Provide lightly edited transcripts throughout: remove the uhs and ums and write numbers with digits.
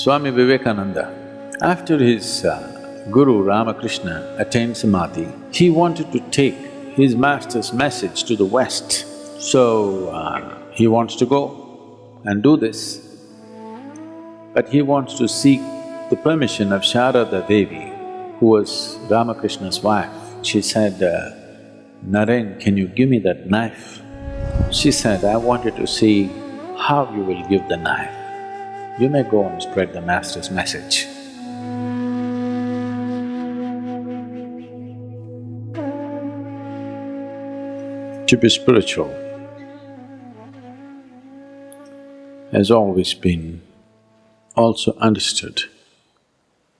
Swami Vivekananda, after his Guru Ramakrishna attained Samadhi, he wanted to take his master's message to the West. So, he wants to go and do this. But he wants to seek the permission of Sharada Devi, who was Ramakrishna's wife. She said, Naren, can you give me that knife? She said, I wanted to see how you will give the knife. You may go and spread the master's message. To be spiritual has always been also understood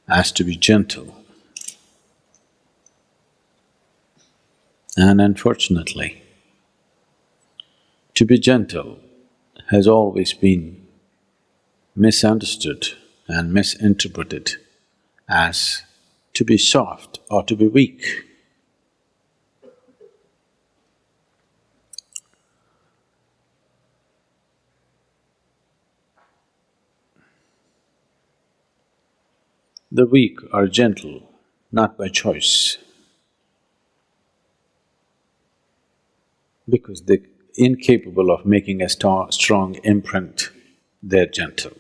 as to be gentle. And unfortunately, to be gentle has always been misunderstood and misinterpreted as to be soft or to be weak. The weak are gentle, not by choice, because they're incapable of making a strong imprint, they're gentle.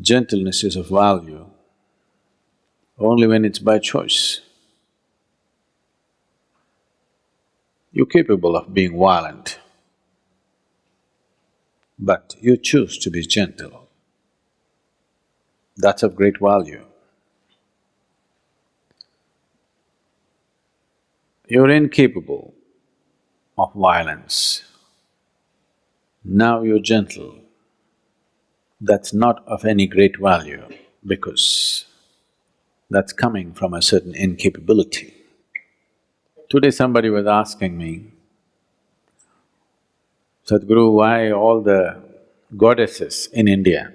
Gentleness is of value only when it's by choice. You're capable of being violent, but you choose to be gentle. That's of great value. You're incapable of violence. Now you're gentle. That's not of any great value because that's coming from a certain incapability. Today somebody was asking me, Sadhguru, why all the goddesses in India,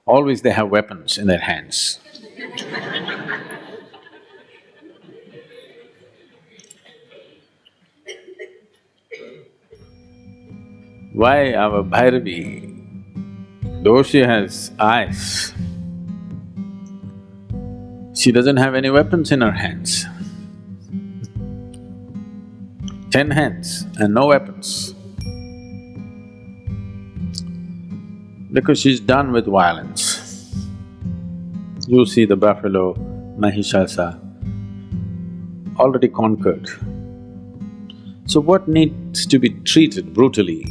always they have weapons in their hands? Why our Bhairavi, though she has eyes, she doesn't have any weapons in her hands. 10 hands and no weapons. Because she's done with violence. You see the buffalo, Mahishasa, already conquered. So what needs to be treated brutally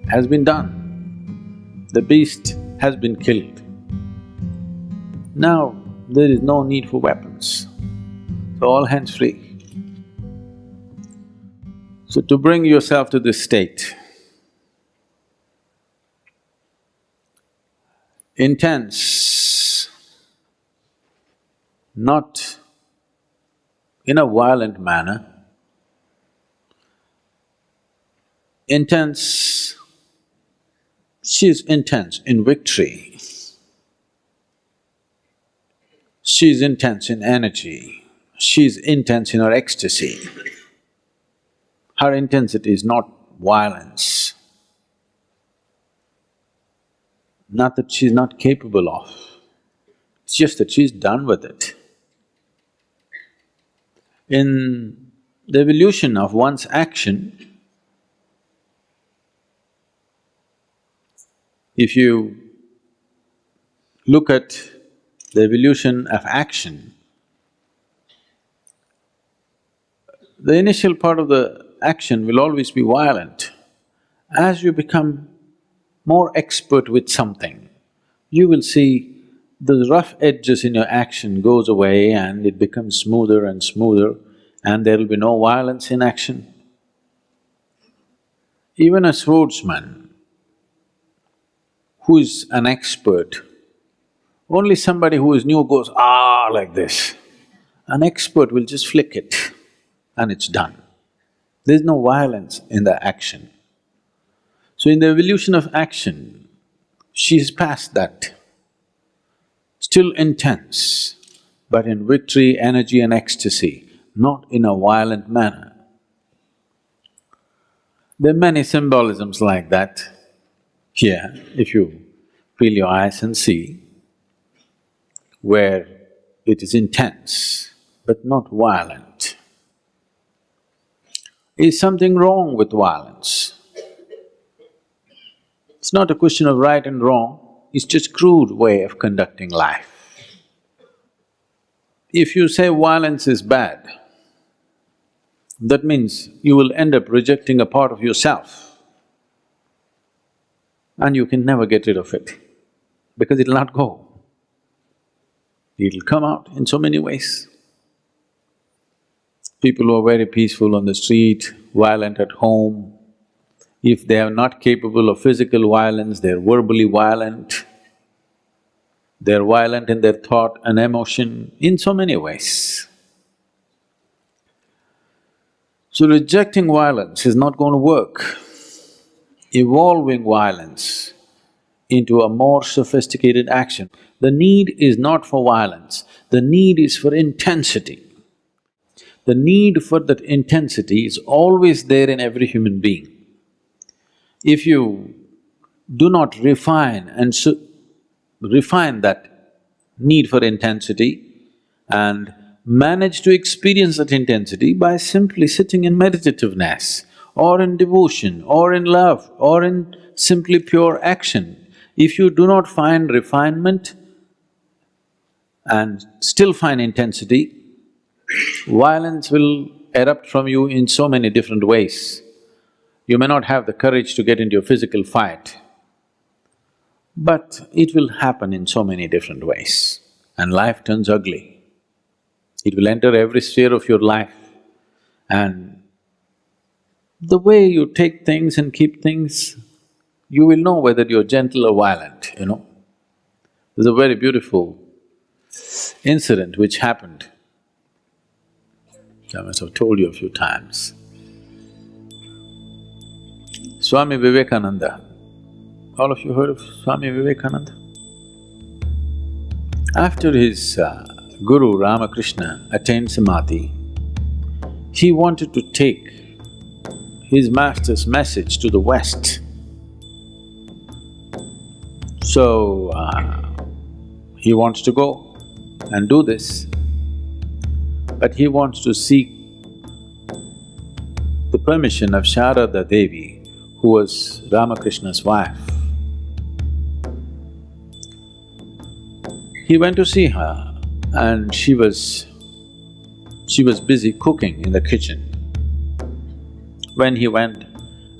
has been done. The beast has been killed. Now there is no need for weapons, so all hands free. So to bring yourself to this state, intense, not in a violent manner, intense, she's intense in victory, she's intense in energy, she's intense in her ecstasy. Her intensity is not violence. Not that she's not capable of, it's just that she's done with it. In the evolution of one's action, if you look at the evolution of action, the initial part of the action will always be violent. As you become more expert with something, you will see the rough edges in your action goes away and it becomes smoother and smoother and there will be no violence in action. Even a swordsman who is an expert, only somebody who is new goes, ah, like this. An expert will just flick it and it's done. There's no violence in the action. So in the evolution of action, she's past that. Still intense, but in victory, energy and ecstasy, not in a violent manner. There are many symbolisms like that. Here, if you feel your eyes and see, where it is intense but not violent. Is something wrong with violence? It's not a question of right and wrong, it's just crude way of conducting life. If you say violence is bad, that means you will end up rejecting a part of yourself and you can never get rid of it because it'll not go. It'll come out in so many ways. People who are very peaceful on the street, violent at home, if they are not capable of physical violence, they're verbally violent, they're violent in their thought and emotion in so many ways. So rejecting violence is not going to work. Evolving violence into a more sophisticated action. The need is not for violence, the need is for intensity. The need for that intensity is always there in every human being. If you do not refine that need for intensity and manage to experience that intensity by simply sitting in meditativeness or in devotion or in love or in simply pure action, if you do not find refinement and still find intensity, violence will erupt from you in so many different ways. You may not have the courage to get into a physical fight, but it will happen in so many different ways and life turns ugly. It will enter every sphere of your life and the way you take things and keep things, you will know whether you're gentle or violent, you know. There's a very beautiful incident which happened. I must have told you a few times. SWAMI VIVEKANANDA. All of you heard of SWAMI VIVEKANANDA? After his Guru Ramakrishna attained Samadhi, he wanted to take his master's message to the West. So, he wants to go and do this, but he wants to seek the permission of Sharada Devi, who was Ramakrishna's wife. He went to see her and she was busy cooking in the kitchen. When he went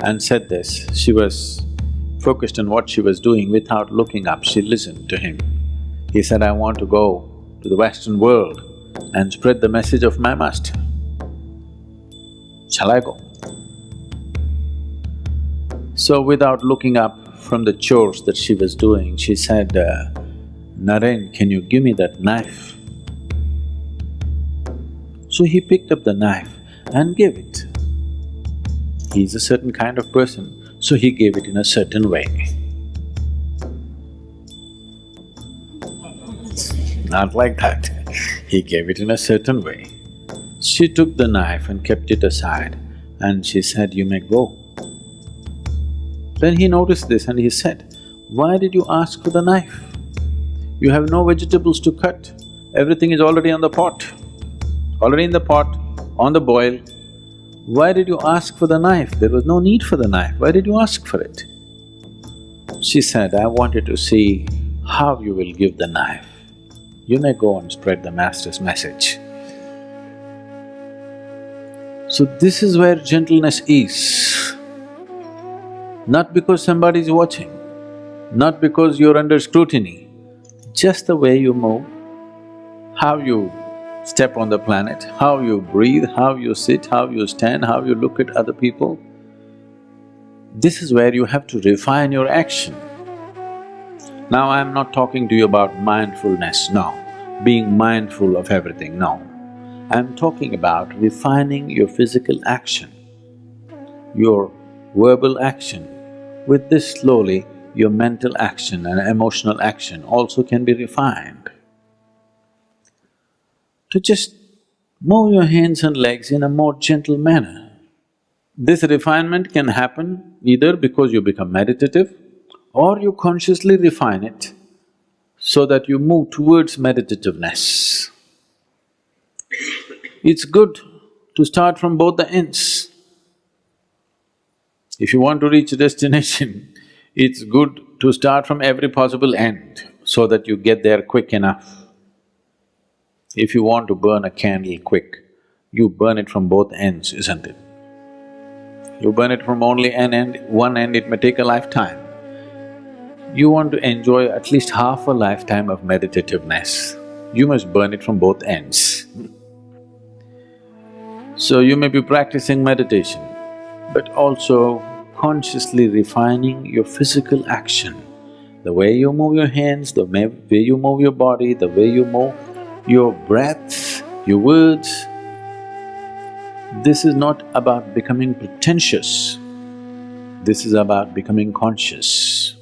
and said this, she was focused on what she was doing without looking up, she listened to him. He said, I want to go to the Western world and spread the message of my master. Shall I go? So without looking up from the chores that she was doing, she said, Naren, can you give me that knife? So he picked up the knife and gave it. He's a certain kind of person, so he gave it in a certain way. Not like that, he gave it in a certain way. She took the knife and kept it aside and she said, you may go. Then he noticed this and he said, why did you ask for the knife? You have no vegetables to cut, everything is already on the pot, already in the pot, on the boil. Why did you ask for the knife? There was no need for the knife, why did you ask for it? She said, I wanted to see how you will give the knife. You may go and spread the master's message. So this is where gentleness is. Not because somebody is watching, not because you're under scrutiny, just the way you move, how you step on the planet, how you breathe, how you sit, how you stand, how you look at other people. This is where you have to refine your action. Now I'm not talking to you about mindfulness, no, being mindful of everything, no. I'm talking about refining your physical action, your verbal action. With this slowly, your mental action and emotional action also can be refined. To just move your hands and legs in a more gentle manner. This refinement can happen either because you become meditative or you consciously refine it so that you move towards meditativeness. It's good to start from both the ends. If you want to reach a destination, it's good to start from every possible end so that you get there quick enough. If you want to burn a candle quick, you burn it from both ends, isn't it? You burn it from only one end, it may take a lifetime. You want to enjoy at least half a lifetime of meditativeness, you must burn it from both ends. So you may be practicing meditation, but also consciously refining your physical action. The way you move your hands, the way you move your body, the way you move your breath, your words. This is not about becoming pretentious, this is about becoming conscious.